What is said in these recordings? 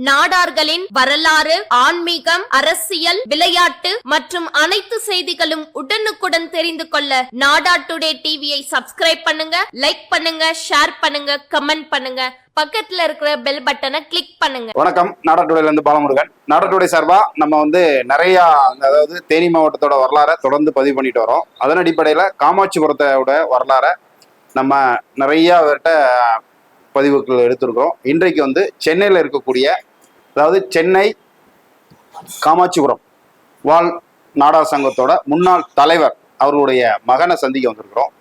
நாடார்களின் வரலாறு, ஆன்மீகம், அரசியல், விளையாட்டு மற்றும் அனைத்து செய்திகளும் உடனுக்குடன் தெரிந்து கொள்ள நாடா டுடே டிவியை சப்ஸ்கிரைப் பண்ணுங்க, லைக் பண்ணுங்க, ஷேர் பண்ணுங்க, கமெண்ட் பண்ணுங்க, பக்கத்துல இருக்கிற பெல் பட்டனை கிளிக் பண்ணுங்க. வணக்கம், நாடா டுடேல இருந்து பாலமுருகன். நாடா டுடே சார்பா நம்ம நிறைய அதாவது தேனி மாவட்டத்தோட வரலாறை தொடர்ந்து பதிவு பண்ணிட்டு வரோம். அதன் அடிப்படையில காமாட்சிபுரத்தோட வரலாறை நம்ம நிறைய பதிவுகள் எடுத்திருக்கிறோம். இன்றைக்கு சென்னையில் இருக்கக்கூடிய அதாவது சென்னை காமாட்சிபுரம் வாழ் நாடார் சங்கத்தோட முன்னாள் தலைவர் அவருடைய மகனை சந்திக்க வந்திருக்கிறோம்.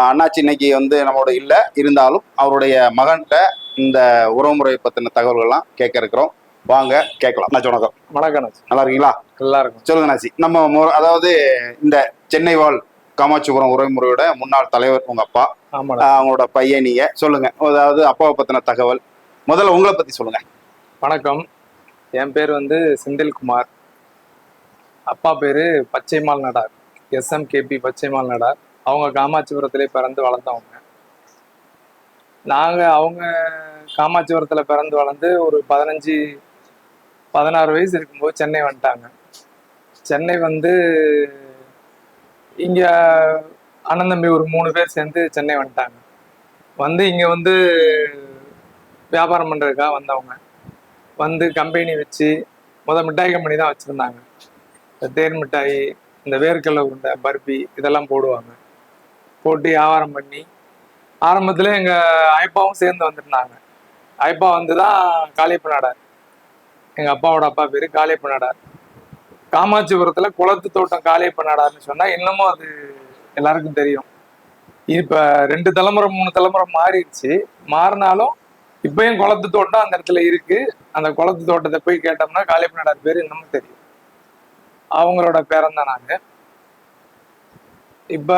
அண்ணாச்சி இன்னைக்கு நம்மளோட இல்லை, இருந்தாலும் அவருடைய மகன்கிட்ட இந்த உறவுமுறை பத்தின தகவல்கள்லாம் கேட்க இருக்கிறோம். வாங்க கேட்கலாம். அண்ணாச்சி வணக்கம். வணக்கம். நல்லா இருக்கீங்களா? நல்லா இருக்கும். சொல்லுங்க அண்ணாச்சி, நம்ம அதாவது இந்த சென்னை வாழ் காமாட்சிபுரம் உறவுமுறையோட முன்னாள் தலைவர் உங்க அப்பா, அவங்களோட பையன், நீங்க சொல்லுங்க. அதாவது அப்பாவை பத்தின தகவல், முதல்ல உங்களை பத்தி சொல்லுங்க. வணக்கம், என் பேர் செந்தில்குமார். அப்பா பேரு பச்சைமால் நடார், SMKP பச்சைமால் நடார். அவங்க காமாட்சிபுரத்திலே பிறந்து வளர்ந்தவங்க. அவங்க காமாட்சிபுரத்துல பிறந்து வளர்ந்து ஒரு 15-16 வயசு இருக்கும்போது சென்னை வந்துட்டாங்க. சென்னை இங்க அண்ணன் தம்பி ஒரு 3 பேர் சேர்ந்து சென்னை வந்துட்டாங்க. இங்க வியாபாரம் பண்றதுக்காக வந்தவங்க. கம்பெனி வச்சு மிட்டாய் கம்பெனி தான் வச்சிருந்தாங்க. இந்த தேன் மிட்டாய், இந்த வேர்க்கடலை உருண்டை, பர்பி இதெல்லாம் போடுவாங்க. போட்டு வியாபாரம் பண்ணி ஆரம்பத்துல எங்க ஐப்பாவும் சேர்ந்து வந்துருந்தாங்க. ஐப்பா தான் காளியப்ப நாடார். எங்க அப்பாவோட அப்பா பேரு காளியப்ப நாடார். காமாட்சிபுரத்துல குளத்து தோட்டம் காளியப்ப நாடார்னு சொன்னா இன்னமும் அது எல்லாருக்கும் தெரியும். இப்ப 2 தலைமுறை 3 தலைமுறை மாறிடுச்சு. மாறினாலும் இப்பயும் குளத்து தோட்டம் அந்த இடத்துல இருக்கு. அந்த குளத்து தோட்டத்தை போய் கேட்டோம்னா காளியப்ப நாடார் பேரு இன்னமும் தெரியும். அவங்களோட பேரன் தான் நாங்க. இப்ப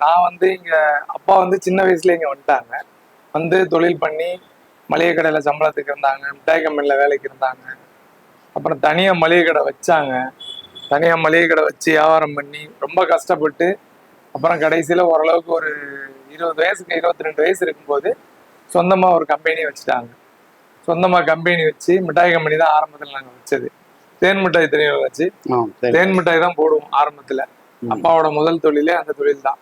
நான் இங்க அப்பா சின்ன வயசுல இங்க வந்துட்டாங்க. தொழில் பண்ணி மளிகை கடையில சம்பளத்துக்கு இருந்தாங்க, மிட்டாய் கம்பெனில வேலைக்கு இருந்தாங்க. அப்புறம் தனியா மளிகை கடை வச்சாங்க. தனியா மளிகை கடை வச்சு வியாபாரம் பண்ணி ரொம்ப கஷ்டப்பட்டு அப்புறம் கடைசியில ஓரளவுக்கு ஒரு 20 வயசுக்கு 22 வயசு இருக்கும்போது சொந்தமா ஒரு கம்பெனி வச்சுட்டாங்க. சொந்தமா கம்பெனி வச்சு மிட்டாய் கம்பெனி தான் ஆரம்பத்துல நாங்க வச்சது. தேன் மிட்டாய் தெரியும் வச்சு தேன் மிட்டாய் தான் போடுவோம் ஆரம்பத்துல. அப்பாவோட முதல் தொழிலே அந்த தொழில் தான்.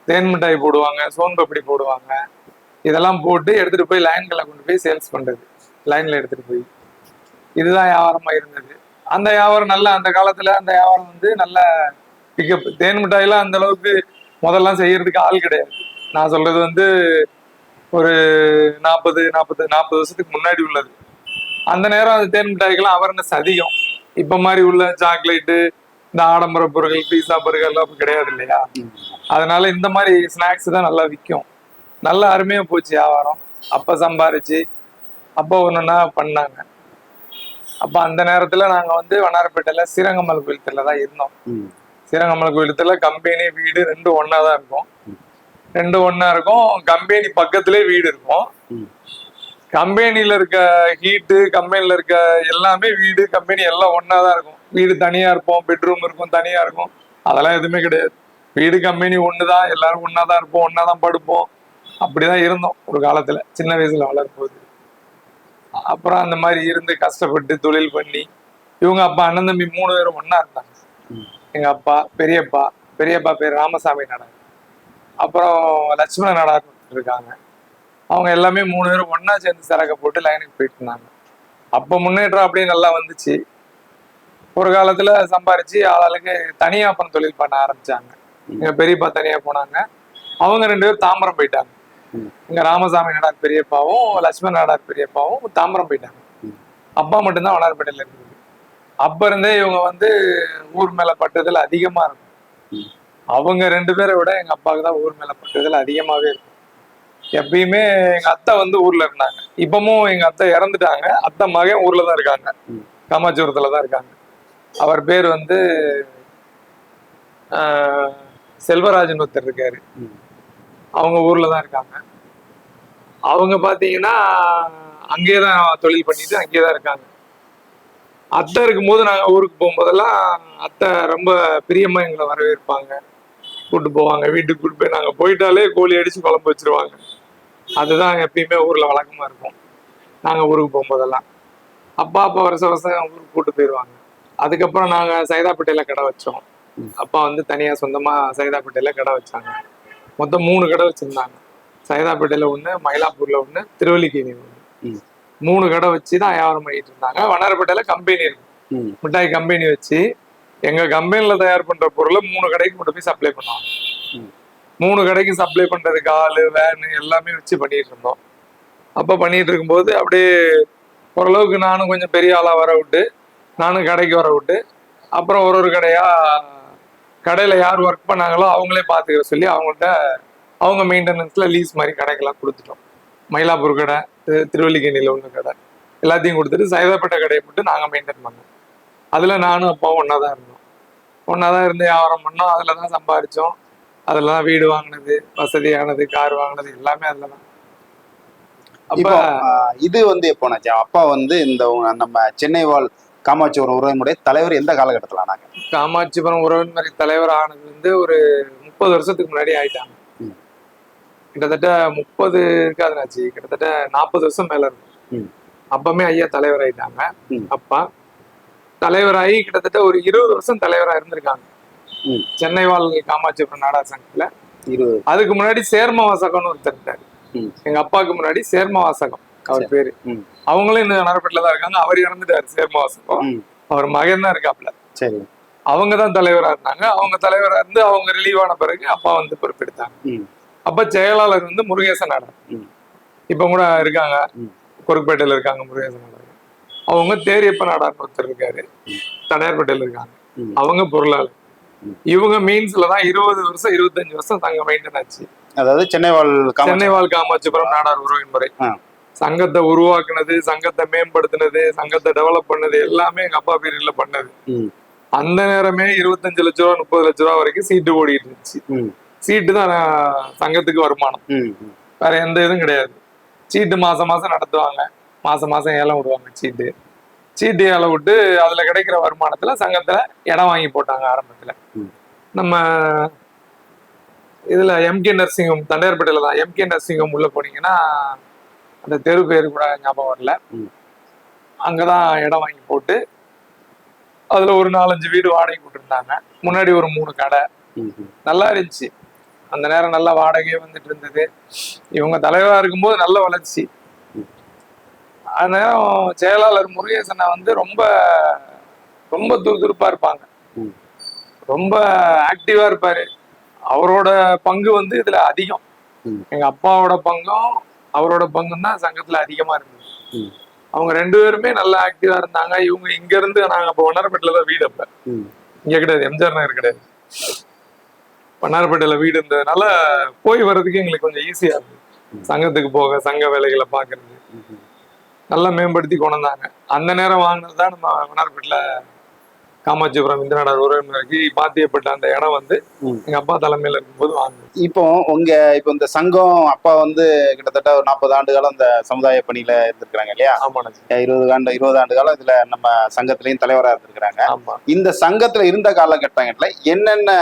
தேன் மிட்டாய் போடுவாங்க, சோன்பப்படி போடுவாங்க. இதெல்லாம் போட்டு எடுத்துட்டு போய் லைன்களை கொண்டு போய் சேல்ஸ் பண்றது. லைன்ல எடுத்துட்டு போய் இதுதான் வியாபாரமா இருந்தது. அந்த வியாபாரம் அந்த காலத்துல அந்த வியாபாரம் நல்ல பிக்கப். தேன் மிட்டாயெல்லாம் அந்த அளவுக்கு முதல்லாம் செய்யறதுக்கு ஆள் கிடையாது. நான் சொல்றது ஒரு 40 வருஷத்துக்கு முன்னாடி உள்ளது. அந்த நேரம் அந்த தேன் மிட்டாய்க்கெல்லாம் அவேர்னஸ் அதிகம். இப்ப மாதிரி உள்ள சாக்லேட்டு, இந்த ஆடம்பர பொருட்கள், பீஸா பொருட்கள் எல்லாம் கிடையாது இல்லையா? அதனால இந்த மாதிரி ஸ்நாக்ஸ் தான் நல்லா விற்கும். நல்ல அருமையா போச்சு வியாபாரம். அப்ப சம்பாரிச்சு அப்ப ஒண்ணுன்னா பண்ணாங்க. அப்ப அந்த நேரத்துல நாங்க வண்ணாரப்பேட்டையில ஸ்ரீரங்கம்மல் கோயிலத்துல தான் இருந்தோம். ஸ்ரீரங்கம்மல் கோயிலத்துல கம்பெனி வீடு 2 ஒன்னா தான் இருக்கும். 2 ஒன்னா இருக்கும். கம்பெனி பக்கத்திலே வீடு இருக்கும். கம்பெனில இருக்க ஹீட்டு, கம்பெனில இருக்க எல்லாமே வீடு, கம்பெனி எல்லாம் ஒன்னாதான் இருக்கும். வீடு தனியா இருப்போம், பெட்ரூம் இருக்கும், தனியா இருக்கும். அதெல்லாம் எதுவுமே கிடையாது. வீடு கம்பெனி ஒண்ணுதான், எல்லாரும் ஒன்னாதான் இருப்போம், ஒன்னாதான் படுப்போம். அப்படிதான் இருந்தோம் ஒரு காலத்துல, சின்ன வயசுல வளரும்போது. அப்புறம் அந்த மாதிரி இருந்து கஷ்டப்பட்டு தொழில் பண்ணி இவங்க அப்பா அண்ணன் தம்பி 3 பேரும் ஒன்னா இருந்தாங்க. எங்க அப்பா பெரியப்பா பேர் ராமசாமி நாடார், அப்புறம் லட்சுமண நாடார் இருக்காங்க. அவங்க எல்லாமே 3 பேரும் ஒன்னா சேர்ந்து சரக்க போட்டு லைனுக்கு போயிட்டு இருந்தாங்க. அப்ப முன்னேற்றம் அப்படியே நல்லா வந்துச்சு. ஒரு காலத்துல சம்பாரிச்சு ஆளுக்கு தனியா அப்புறம் தொழில் பண்ண ஆரம்பிச்சாங்க. எங்க பெரியப்பா தனியா போனாங்க. அவங்க 2 பேரும் தாம்பரம் போயிட்டாங்க. இங்க ராமசாமி நாடார் பெரியப்பாவும் லட்சுமண நாடார் பெரியப்பாவும் தாம்பரம் போயிட்டாங்க. அப்பா மட்டும்தான் வண்ணாரப்பேட்டையில இருக்குது. அப்ப இருந்தே இவங்க ஊர் மேல பட்டதுல அதிகமா இருக்கும். அவங்க 2 பேரை விட எங்க அப்பாவுக்கு தான் ஊர் மேல பட்டதுல அதிகமாவே இருக்கும். எப்பயுமே எங்க அத்தை ஊர்ல இருந்தாங்க. இப்பமும் எங்க அத்தை இறந்துட்டாங்க. அத்தை மகன் ஊர்ல தான் இருக்காங்க, காமாட்சிபுரத்துல தான் இருக்காங்க. அவர் பேர் செல்வராஜன் ஒருத்தர் இருக்காரு. அவங்க ஊர்ல தான் இருக்காங்க. அவங்க பாத்தீங்கன்னா அங்கேயேதான் தொழில் பண்ணிட்டு அங்கேயேதான் இருக்காங்க. அத்தை இருக்கும்போது நாங்க ஊருக்கு போகும்போதெல்லாம் அத்தை ரொம்ப பிரியமா எங்களை வரவேற்பாங்க, கூட்டு போவாங்க. வீட்டுக்கு கூட்டு போய் நாங்க போயிட்டாலே கோழி அடிச்சு குழம்பு வச்சிருவாங்க. அதுதான் எப்பயுமே ஊர்ல வழக்கமா இருக்கும் நாங்க ஊருக்கு போகும்போதெல்லாம். அப்பா வருஷம் ஊருக்கு கூட்டு போயிடுவாங்க. அதுக்கப்புறம் நாங்க சைதாப்பேட்டையில கடை வச்சோம். அப்பா வந்து தனியா சொந்தமா சைதாப்பேட்டையில கடை வச்சாங்க. மொத்தம் 3 கடை வச்சிருந்தாங்க. சைதாப்பேட்டையில ஒண்ணு, மயிலாப்பூர்ல ஒண்ணு, திருவல்லிக்கேணி ஒண்ணு. 3 கடை வச்சுதான் வியாபாரம் பண்ணிட்டு இருந்தாங்க. வண்ணாரப்பேட்டையில கம்பெனி இருக்கு, மிட்டாய் கம்பெனி வச்சு எங்க கம்பெனில தயார் பண்ற பொருளை 3 கடைக்கு கொண்டு போய் சப்ளை பண்ணுவாங்க. 3 கடைக்கு சப்ளை பண்றதுக்கு ஆளு, வேனு எல்லாமே வச்சு பண்ணிட்டு இருந்தோம். அப்ப பண்ணிட்டு இருக்கும்போது அப்படியே ஓரளவுக்கு நானும் கொஞ்சம் பெரிய ஆளா வர விட்டு, நானும் கடைக்கு வர விட்டு, அப்புறம் ஒரு கடையா கடையில யார் ஒர்க் பண்ணாங்களோ அவங்களே பாத்துக்கிற சொல்லி அவங்கள்ட்ட அவங்க மெயின்டெனன்ஸ்ல லீஸ் மாதிரி கடைக்கெல்லாம் கொடுத்துட்டோம். மயிலாப்பூர் கடை, திருவல்லிக்கேணியில உள்ள கடை எல்லாத்தையும் கொடுத்துட்டு சைதாப்பேட்டை கடையை மட்டும் நாங்க மெயின்டைன் பண்ணோம். அதுல நானும் அப்பாவும் ஒன்னாதான் இருந்தோம். ஒன்னாதான் இருந்து வியாபாரம் பண்ணோம். அதுலதான் சம்பாதிச்சோம். அதுலதான் வீடு வாங்கினது, வசதியானது, கார் வாங்கினது எல்லாமே அதுலதான். அப்ப இது வந்து எப்போனாச்சு அப்பா வந்து இந்த நம்ம சென்னை வாழ் காமாட்சிபுரம் உறவுமுறை தலைவர் எந்த காலகட்டத்தில் ஆனாங்க? காமாட்சிபுரம் உறவுமுறை தலைவர் ஆனது வந்து ஒரு 30 வருஷத்துக்கு முன்னாடி ஆயிட்டாங்க. கிட்டத்தட்ட 30 இருக்காதுனாச்சு, கிட்டத்தட்ட 40 வருஷம் மேல இருக்கும். அப்பமே ஐயா தலைவர் ஆயிட்டாங்க. அப்பா தலைவராகி கிட்டத்தட்ட ஒரு 20 வருஷம் தலைவரா இருந்திருக்காங்க சென்னை வாழ் காமாட்சிபுரம் நாடக சங்கத்துல. அதுக்கு முன்னாடி சேர்ம வாசகம்னு ஒருத்தர் இருந்தாரு. எங்க அப்பாவுக்கு முன்னாடி சேர்ம வாசகம் அவர் பேரு. அவங்களும் இன்னும் நரப்பேட்டில தான் இருக்காங்க. அவர் இறந்துட்டாரு சேர்ம வாசகம். அவர் மகன் தான் இருக்காப்ல. சரி, அவங்கதான் தலைவரா இருந்தாங்க. அவங்க தலைவரா இருந்து அவங்க ரிலீவ் ஆன பிறகு அப்பா வந்து பொறுப்பெடுத்தாங்க. அப்ப செயலாளர் வந்து முருகேசன் நாடகம். இப்ப கூட இருக்காங்க, கொருக்குப்பேட்டையில இருக்காங்க முருகேசன் நாடகம். அவங்க தேரியப்ப நாடார் ஒருத்தர் இருக்காரு, தனியார்பேட்டையில இருக்காங்க, அவங்க பொருளாளர். இவங்க மீன்ஸ்லதான் 20 வருஷம் 25 வருஷம் தங்க மெயின்டைன் ஆச்சு. அதாவது சென்னை வாழ் காமாட்சிபுரம் நாடார் உறவின் முறை சங்கத்தை உருவாக்குனது, சங்கத்தை மேம்படுத்தினது, சங்கத்தை டெவலப் பண்ணது எல்லாமே எங்க அப்பா பீரியட்ல பண்ணது. அந்த நேரமே 25 லட்ச ரூபா 30 லட்ச ரூபா வரைக்கும் சீட்டு ஓடிட்டு இருந்துச்சு. சீட்டு தான் சங்கத்துக்கு வருமானம், வேற எந்த இதுவும் கிடையாது. சீட்டு மாசம் மாசம் நடத்துவாங்க, மாசம் மாசம் ஏலம் விடுவாங்க. சீட்டு ஏலம் விட்டு அதுல கிடைக்கிற வருமானத்துல சங்கத்துல இடம் வாங்கி போட்டாங்க ஆரம்பத்துல. நம்ம இதுல எம்கே நர்சிங்கம் தண்டையார்பேட்டையில தான் எம்கே நர்சிங்கம் உள்ள போனீங்கன்னா அந்த தெரு பேரு கூட ஞாபகம் வரல, அங்கதான் இடம் வாங்கி போட்டு அதுல ஒரு 4-5 வீடு வாடகை விட்டுருந்தாங்க. முன்னாடி ஒரு 3 கடை நல்லா இருந்துச்சு. அந்த நேரம் நல்ல வாடகையே வந்துட்டு இருந்தது. இவங்க தலைவரா இருக்கும்போது நல்ல வளர்ச்சி. அந்த நேரம் செயலாளர் முருகேசனை வந்து ரொம்ப ரொம்ப துருதுருப்பா இருப்பாங்க, ரொம்ப ஆக்டிவா இருப்பாரு. அவரோட பங்கு வந்து இதுல அதிகம். எங்க அப்பாவோட பங்கும் அவரோட பங்கும் தான் சங்கத்துல அதிகமா இருந்தது. அவங்க 2 பேருமே நல்லா ஆக்டிவா இருந்தாங்க. இவங்க இங்க இருந்து நாங்க அப்ப வண்ணாரப்பேட்டையில தான் வீடு, அப்ப இங்க கிடையாது, எம்ஜிஆர் நகர் கிடையாது, வண்ணாரப்பேட்டையில வீடு இருந்ததுனால போய் வர்றதுக்கு எங்களுக்கு கொஞ்சம் ஈஸியா இருந்தது. சங்கத்துக்கு போக, சங்க வேலைகளை பாக்குறது நல்லா மேம்படுத்தி கொண்டு வந்தாங்க. அந்த நேரம் வாங்கினதுதான் நம்ம வண்ணாரப்பேட்டையில காமாட்சிபுரம் இந்த நாடார் உறவினருக்கு பாத்தியப்பட்ட அந்த இடம் வந்து எங்க அப்பா தலைமையில இருக்கும்போது வாங்கினது. இப்போ இந்த சங்கம் அப்பா வந்து கிட்டத்தட்ட ஒரு 40 ஆண்டு காலம் இந்த சமுதாய பணியில இருந்திருக்கிறாங்க இல்லையா? ஆமா, 20 ஆண்டு காலம் இதுல நம்ம சங்கத்திலையும் தலைவரா இருந்திருக்கிறாங்க. இந்த சங்கத்துல இருந்த காலகட்டங்கள்ல என்னென்ன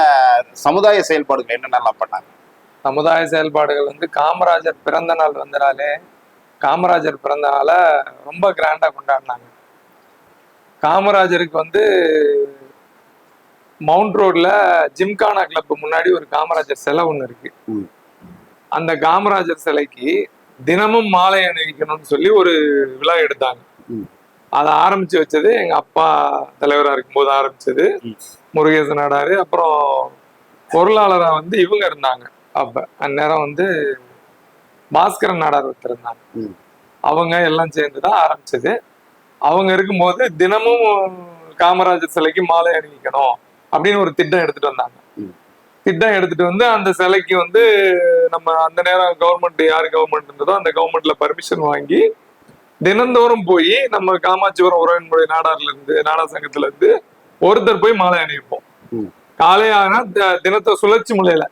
சமுதாய செயல்பாடுகள் என்னென்னலாம் பண்ணாங்க? சமுதாய செயல்பாடுகள் வந்து காமராஜர் பிறந்த நாள் வந்தனாலே, காமராஜர் பிறந்த நாளை ரொம்ப கிராண்டா கொண்டாடினாங்க. காமராஜருக்கு வந்து மவுண்ட் ரோட்ல ஜிம்கானா கிளப் முன்னாடி ஒரு காமராஜர் சிலை ஒண்ணு இருக்கு. அந்த காமராஜர் சிலைக்கு தினமும் மாலை அணிவிக்கணும்னு சொல்லி ஒரு விழா எடுத்தாங்க. அதை ஆரம்பிச்சு வச்சது எங்க அப்பா தலைவரா இருக்கும்போது ஆரம்பிச்சது முருகேசன் நாடாரு. அப்புறம் பொருளாளரா வந்து இவங்க இருந்தாங்க. அப்ப அந்நேரம் வந்து பாஸ்கரன் நாடார் ஒருத்தர் இருந்தாங்க. அவங்க எல்லாம் சேர்ந்துதான் ஆரம்பிச்சது. அவங்க இருக்கும்போது தினமும் காமராஜர் சிலைக்கு மாலை அணிவிக்கணும் அப்படின்னு ஒரு திட்டம் எடுத்துட்டு வந்தாங்க. திட்டம் எடுத்துட்டு வந்து அந்த சிலைக்கு வந்து நம்ம அந்த நேரம் கவர்மெண்ட் யாரு கவர்மெண்ட் இருந்ததோ அந்த கவர்மெண்ட்ல பர்மிஷன் வாங்கி தினந்தோறும் போய் நம்ம காமாட்சிபுரம் உறவின் முறை நாடார்ல இருந்து நாடா சங்கத்துல இருந்து ஒருத்தர் போய் மாலை அணிவிப்போம். காலையானா தினத்தை சுழற்சி முறையில,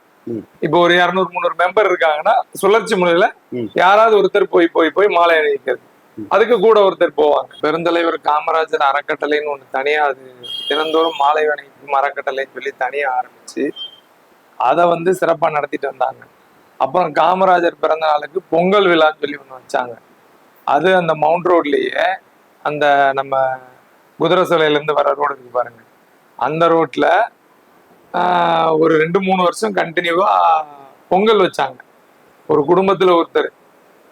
இப்போ ஒரு 200-300 மெம்பர் இருக்காங்கன்னா சுழற்சி முறையில யாராவது ஒருத்தர் போய் போய் போய் மாலை அணிவிக்கிறது. அதுக்கு கூட ஒருத்தர் போவாங்க. பெருந்தலைவர் காமராஜர் அறக்கட்டளைன்னு ஒண்ணு தனியா, அது தினந்தோறும் மாலை அணிவிக்கும் அறக்கட்டளைன்னு சொல்லி தனியா ஆரம்பிச்சு அதை வந்து சிறப்பா நடத்திட்டு வந்தாங்க. அப்புறம் காமராஜர் பிறந்த நாளுக்கு பொங்கல் விழான்னு சொல்லி ஒண்ணு வச்சாங்க. அது அந்த மவுண்ட் ரோட்லயே அந்த நம்ம குதிரை சிலையில இருந்து வர ரோடு இருக்கு பாருங்க, அந்த ரோட்ல ஒரு 2-3 வருஷம் கண்டினியூவா பொங்கல் வச்சாங்க. ஒரு குடும்பத்துல ஒருத்தர்,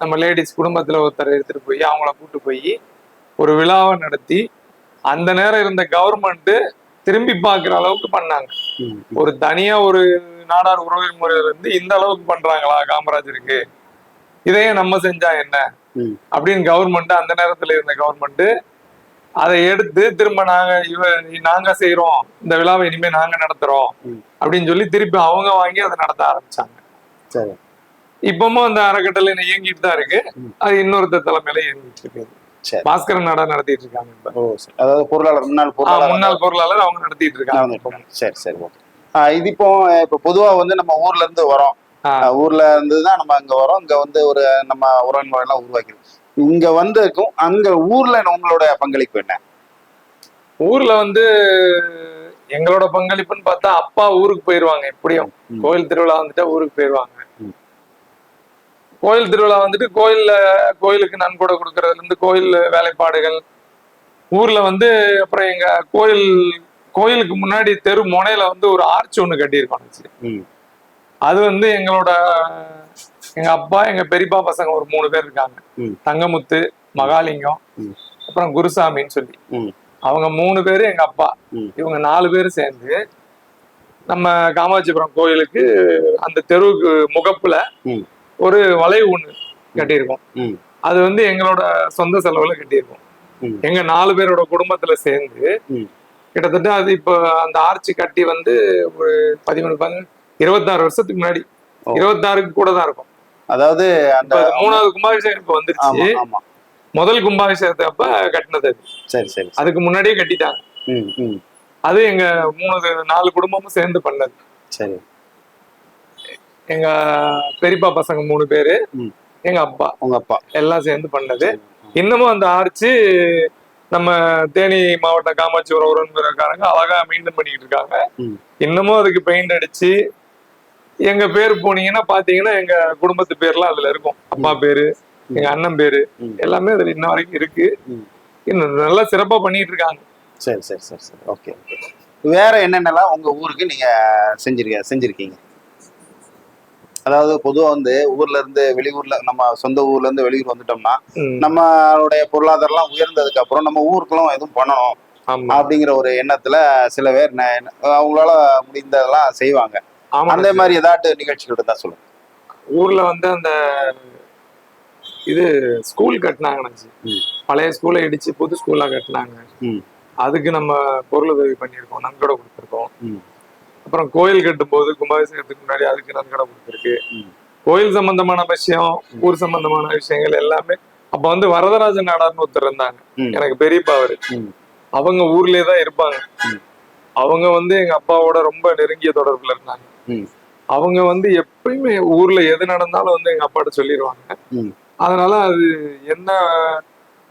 நம்ம லேடிஸ் குடும்பத்துல ஒருத்தர் எடுத்துட்டு போய் அவங்கள கூட்டு போய் ஒரு விழாவை நடத்தி அந்த நேரம் இருந்த கவர்மெண்ட் திரும்பி பார்க்குற அளவுக்கு பண்ணாங்க. ஒரு தனியா ஒரு நாடார் உறவு முறையில இருந்து இந்த அளவுக்கு பண்றாங்களா காமராஜருக்கு, இதையே நம்ம செஞ்சா என்ன அப்படின்னு கவர்மெண்ட், அந்த நேரத்துல இருந்த கவர்மெண்ட் அதை எடுத்து திரும்ப நாங்க செய்யறோம், இந்த விழாவை இனிமே நாங்க நடத்துறோம் அப்படின்னு சொல்லி திருப்பி அவங்க வாங்கி அதை நடத்த ஆரம்பிச்சாங்க. இப்பவும் அந்த அறக்கட்டளை இயங்கிட்டு தான் இருக்கு. அது இன்னொருத்தர் தலைமையில இயங்கிட்டு இருக்கு. பாஸ்கரன் நாடா நடத்திட்டு இருக்காங்க. அதாவது பொருளாளர், முன்னாள் பொருளாளர் அவங்க நடத்திட்டு இருக்காங்க. சரி சரி. இது இப்போ பொதுவா வந்து நம்ம ஊர்ல இருந்து வரோம், ஊர்ல இருந்துதான் நம்ம அங்க வரோம், இங்க வந்து ஒரு நம்ம உறவின் எல்லாம் உருவாக்கிறோம். இங்க வந்திருக்கும் அங்க ஊர்ல உங்களோட பங்களிப்பு என்ன? ஊர்ல வந்து எங்களோட பங்களிப்புன்னு பார்த்தா, அப்பா ஊருக்கு போயிருவாங்க. எப்படியும் கோயில் திருவிழா வந்துட்டா ஊருக்கு போயிருவாங்க. கோயில் திருவிழா வந்துட்டு கோயிலுக்கு நன்கொடை கொடுக்கறதுல இருந்து கோயில் வேலைப்பாடுகள், ஊர்ல வந்து அப்புறம் எங்க கோயிலுக்கு முன்னாடி தெரு முனையில வந்து ஒரு ஆர்ச் ஒண்ணு கட்டியிருக்கோம். அது வந்து எங்க அப்பா, எங்க பெரியப்பா பசங்க ஒரு 3 பேர் இருக்காங்க. தங்கமுத்து, மகாலிங்கம், அப்புறம் குருசாமின்னு சொல்லி அவங்க 3 பேரு எங்க அப்பா. இவங்க 4 பேர் சேர்ந்து நம்ம காமாட்சிபுரம் கோயிலுக்கு அந்த தெருவுக்கு முகப்புல ஒரு வளைவு ஒண்ணு கட்டியிருக்கோம். அது வந்து எங்களோட சொந்த செலவுல கட்டியிருக்கோம். எங்க 4 பேரோட குடும்பத்துல சேர்ந்து கிட்டத்தட்ட அது இப்ப அந்த ஆர்ச்சி கட்டி வந்து ஒரு 26 வருஷத்துக்கு முன்னாடி, 26க்கு கூட தான் இருக்கும். அதாவது அந்த 3வது கும்பாபிஷேகம் இப்ப வந்துருச்சு. முதல் கும்பாபிஷேகத்தை அப்ப கட்டினது அது. சரி சரி. அதுக்கு முன்னாடியே கட்டிட்டாங்க. அது எங்க 4 குடும்பமும் சேர்ந்து பண்ணது. சரி. எங்க பெரியப்பா பசங்க 3 பேரு, எங்க அப்பா, உங்க அப்பா எல்லாம் சேர்ந்து பண்ணது. இன்னமும் அந்த ஆர்ச்சி நம்ம தேனி மாவட்டம் காமாட்சிபுரம் உறவுக்காரங்க அழகா மெயின்டைன் பண்ணிட்டு இருக்காங்க. இன்னமும் அதுக்கு பெயிண்ட் அடிச்சு, எங்க பேர் போனீங்கன்னா பாத்தீங்கன்னா எங்க குடும்பத்து பேர்லாம் அதுல இருக்கும். அப்பா பேரு, எங்க அண்ணன் பேரு எல்லாமே அதுல இன்ன வரைக்கும் இருக்கு. இன்னும் நல்லா சிறப்பா பண்ணிட்டு இருக்காங்க. சரி சரி சரி சரி. ஓகே. வேற என்னென்னலாம் உங்க ஊருக்கு நீங்க செஞ்சிருக்கீங்க? அதாவது பொதுவா வந்து ஊர்ல இருந்து வெளியூர்ல, நம்ம சொந்த ஊர்ல இருந்து வெளியூர் வந்துட்டோம்னா நம்மளுடைய பொருளாதாரம் எல்லாம் உயர்ந்ததுக்கு அப்புறம் நம்ம ஊருக்குலாம் எதுவும் பண்ணணும் அப்படிங்கிற ஒரு எண்ணத்துல சில பேர் அவங்களால முடிந்ததெல்லாம் செய்வாங்க. அந்த மாதிரி ஏதாட்டு நிகழ்ச்சிகள் தான் சொல்லுங்க. ஊர்ல வந்து அந்த இது ஸ்கூல் கட்டினாங்கன்னு, பழைய ஸ்கூலை இடிச்சு புது ஸ்கூலா கட்டினாங்க. அதுக்கு நம்ம பொருள் உதவி பண்ணியிருக்கோம், நன்கொடை கொடுத்துருக்கோம். அப்புறம் கோயில் கட்டும் போது கும்பாபிஷேகத்துக்கு முன்னாடி அதுக்கு நன்கொடை கொடுத்துருக்கு. கோயில் சம்பந்தமான விஷயம், ஊர் சம்பந்தமான விஷயங்கள் எல்லாமே. அப்ப வந்து வரதராஜன் நாடார்னு ஒருத்தர் இருந்தாங்க, எனக்கு பெரியப்பா அவரு. அவங்க ஊர்லயே தான் இருப்பாங்க. அவங்க வந்து எங்க அப்பாவோட ரொம்ப நெருங்கிய தொடர்புல இருந்தாங்க. அவங்க வந்து எப்பயுமே ஊர்ல எது நடந்தாலும் வந்து எங்க அப்பாட்ட சொல்லிடுவாங்க. அதனால அது என்ன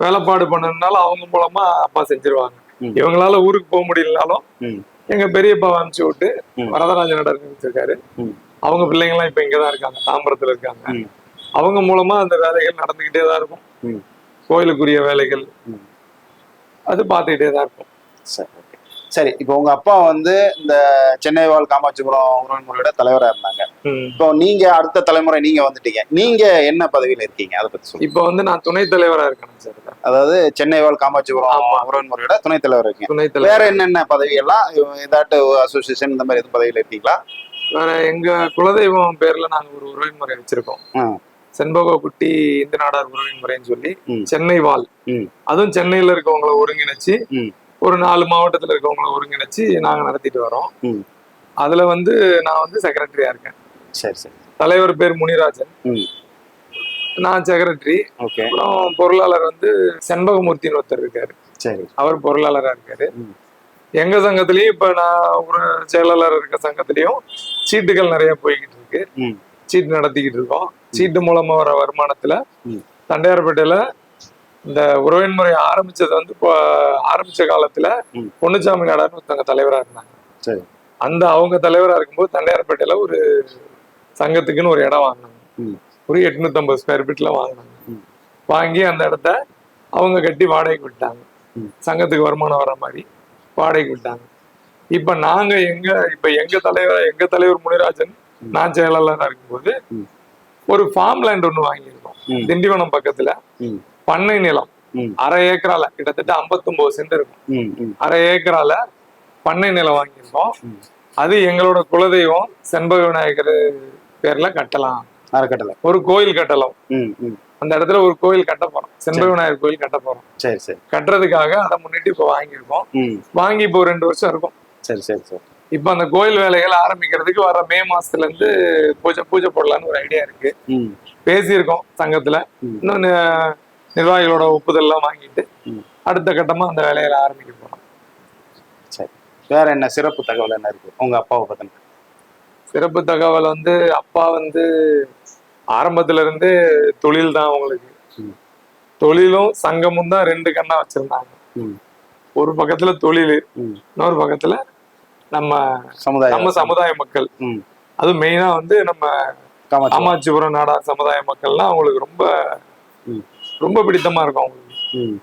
வேலைப்பாடு பண்ணணும்னாலும் அவங்க மூலமா அப்பா செஞ்சிருவாங்க. இவங்களால ஊருக்கு போக முடியலனாலும் எங்க பெரியப்பா அனுப்பிச்சு விட்டு வரதராஜ நாடார் வச்சிருக்காரு. அவங்க பிள்ளைங்கலாம் இப்ப இங்கதான் இருக்காங்க, தாம்பரத்துல இருக்காங்க. அவங்க மூலமா அந்த வேலைகள் நடந்துகிட்டே தான் இருக்கும். கோயிலுக்குரிய வேலைகள் அது பார்த்துக்கிட்டே தான் இருக்கும். சரி. இப்போ உங்க அப்பா வந்து இந்த சென்னை வாழ் காமாட்சிபுரம் உறவின் முறையோட தலைவரா இருந்தாங்க. இப்போ நீங்க அடுத்த தலைமுறை நீங்க வந்துட்டீங்க, நீங்க என்ன பதவியில இருக்கீங்க அதை பத்தி சொல்லுங்க. இப்போ வந்து நான் துணைத் தலைவரா இருக்கேன் சார். அதாவது சென்னை வாழ் காமாட்சிபுரம் உறவின் முறையோட துணைத் தலைவர் இருக்கீங்க. வேற என்னென்ன பதவி எல்லாம், ஏதாட்டு அசோசியேஷன் இந்த மாதிரி எதுவும் பதவியில இருக்கீங்களா? வேற எங்க குலதெய்வம் பேர்ல நாங்க ஒரு உறவின் முறை வச்சிருக்கோம், செண்பகக்குட்டி இந்து நாடார் உறவின் முறைன்னு சொல்லி. சென்னை வாழ், அதுவும் சென்னையில இருக்கவங்களை ஒருங்கிணைச்சு ஒரு 4 மாவட்டத்துல இருக்கவங்களை ஒருங்கிணைச்சு நாங்க நடத்திட்டு வரோம். அதுல வந்து நான் வந்து செக்ரட்டரியா இருக்கேன். சரி சரி. தலைவர் பேர் முனிராஜன், நான் செக்ரட்டரி. அப்புறம் பொருளாளர் வந்து செண்பகமூர்த்தின்னு ஒருத்தர் இருக்காரு. சரி. அவர் பொருளாளரா இருக்காரு. எங்க சங்கத்திலயும் இப்ப நான் ஒரு செயலாளர் இருக்க சங்கத்திலயும் சீட்டுகள் நிறைய போய்கிட்டு இருக்கு. சீட்டு நடத்திக்கிட்டு இருக்கோம். சீட்டு மூலமா வர வருமானத்துல தண்டையார்பேட்டையில இந்த உறவின் முறை ஆரம்பிச்சது வந்து ஆரம்பிச்ச காலத்துல பொன்னுச்சாமி நாடார்னு ஒருத்தவங்க தலைவரா இருந்தாங்க. அந்த அவங்க தலைவரா இருக்கும்போது தண்டையார்பேட்டையில ஒரு சங்கத்துக்குன்னு ஒரு இடம் வாங்கினாங்க. ஒரு 850 ஸ்கொயர் ஃபீட்ல வாங்கினாங்க. வாங்கி அந்த இடத்த அவங்க கட்டி வாடகைக்கு விட்டாங்க. ம். சங்கத்துக்கு வருமானம் வர மாதிரி வாடகைக்கு விட்டாங்க. இப்ப நாங்க எங்க தலைவர் முனிராஜன், நான் செயலாளராக இருக்கும்போது ம். ஒரு ஃபார்ம் லேண்ட் ஒண்ணு வாங்கியிருக்கோம். ம். திண்டிவனம் பக்கத்துல ம். பண்ணை நிலம் ம். 1/2 ஏக்கரால கிட்டத்தட்ட 59 சென்ட் இருக்கும். ம். ம். 1/2 ஏக்கரால பண்ணை நிலம் வாங்கியிருக்கோம். ம். அது எங்களோட குலதெய்வம் செண்பக விநாயகர் பேர்ல கட்டலாம், அறக்கட்டளை. ஒரு கோயில் கட்டலாம். ம். ம். அந்த இடத்துல ஒரு கோயில் கட்ட போறோம், செண்பக விநாயகர் கோயில் கட்ட போறோம். சரி சரி. கட்டுறதுக்காக அதை முன்னிட்டு இப்ப வாங்கியிருக்கோம். ம். வாங்கி இப்போ 2 வருஷம் இருக்கும். சரி சரி சரி. இப்ப அந்த கோயில் வேலைகள் ஆரம்பிக்கிறதுக்கு வர மே மாசத்துல இருந்து பூஜை போடலான்னு ஒரு ஐடியா இருக்கு. ம். பேசியிருக்கோம் சங்கத்துல. ம். இன்னும் நிர்வாகிகளோட ஒப்புதல் எல்லாம் வாங்கிட்டு ம். அடுத்த கட்டமா அந்த வேலைகளை ஆரம்பிக்க போறோம். சரி. வேற என்ன சிறப்பு தகவல் என்ன இருக்கு உங்க அப்பாவை பத்தின? சிறப்பு தகவல் அப்பா ஆரம்பத்துல இருந்தே தொழில் தான் அவங்களுக்கு. ம். தொழிலும் சங்கமும் தான் 2 கண்ணா வச்சிருந்தாங்க. ம். ஒரு பக்கத்துல தொழில், ம். இன்னொரு பக்கத்துல நம்ம சமுதாயம். சமுதாய மக்கள். ம். அது மெயினா நம்ம காமாட்சி. காமாட்சிபுரம் நாடார் சமுதாய மக்கள்லாம் அவங்களுக்கு ரொம்ப ம். ரொம்ப பிடித்தமா இருக்கும் அவங்களுக்கு. ம்.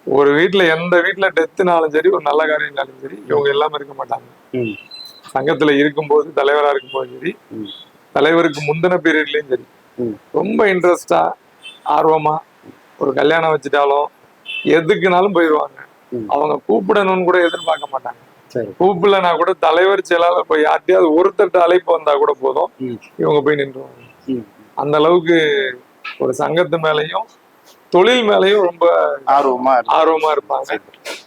ஒரு எந்த வீட்டுல டெத்துனாலும் சரி, ஒரு நல்ல காரியம்னாலும் சரி, இவங்க எல்லாமே இருக்க மாட்டாங்க. ம். சங்கத்துல இருக்கும்போது, தலைவரா இருக்கும்போது சரி, ம். தலைவருக்கு முந்தின பீரியட்லயும் சரி, ம். ரொம்ப இன்ட்ரெஸ்டா ஆர்வமா ஒரு கல்யாணம் வச்சுட்டாலும் எதுக்குனாலும் போயிடுவாங்க. ம். அவங்க கூப்பிடணும்னு கூட எதிர்பார்க்க மாட்டாங்க. சரி. கூப்பிடலனா கூட தலைவர் செயலாளர் போய் யார்ட்டையாவது ஒருத்தட்ட அழைப்பு வந்தா கூட போதும், ம். இவங்க போய் நின்றுவாங்க. ம். அந்த அளவுக்கு ஒரு சங்கத்து மேலையும் தொழில் மேலையும் ரொம்ப ஆர்வமா இருப்பாங்க.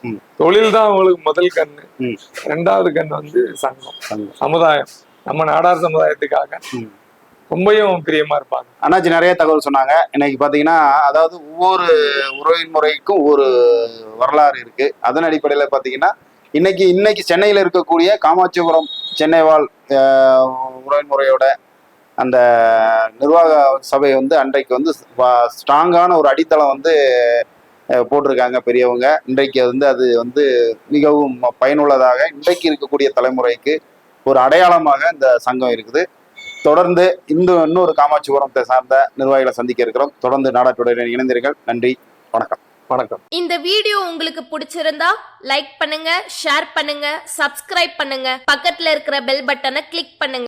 ம். தொழில் தான் அவங்களுக்கு முதல் கண்ணு. ம். 2வது கண்ணு சங்கம், சமுதாயம், நம்ம நாடார் சமுதாயத்துக்காக ம். ரொம்பவும் பிரியமா இருப்பாங்க. அண்ணாச்சி நிறைய தகவல் சொன்னாங்க. இன்னைக்கு பாத்தீங்கன்னா, அதாவது ஒவ்வொரு உறவின் முறைக்கும் ஒரு வரலாறு இருக்கு. அதன் அடிப்படையில பாத்தீங்கன்னா, இன்னைக்கு சென்னையில இருக்கக்கூடிய காமாட்சிபுரம் சென்னை வாழ் உறவின் முறையோட அந்த நிர்வாக சபை அன்றைக்கு ஸ்ட்ராங்கான ஒரு அடித்தளம் போட்டிருக்காங்க பெரியவங்க. இன்றைக்கு அது மிகவும் பயனுள்ளதாக இன்றைக்கு இருக்கக்கூடிய தலைமுறைக்கு ஒரு அடையாளமாக இந்த சங்கம் இருக்குது. தொடர்ந்து இன்னொரு காமாட்சிபுரத்தை சார்ந்த நிர்வாகிகளை சந்திக்க இருக்கிறோம். தொடர்ந்து நாடாட்டுடன் இணைந்தீர்கள். நன்றி, வணக்கம். வணக்கம். இந்த வீடியோ உங்களுக்கு பிடிச்சிருந்தா லைக் பண்ணுங்க, ஷேர் பண்ணுங்க, சப்ஸ்கிரைப் பண்ணுங்க, பக்கத்துல இருக்கிற பெல் பட்டனை கிளிக் பண்ணுங்க.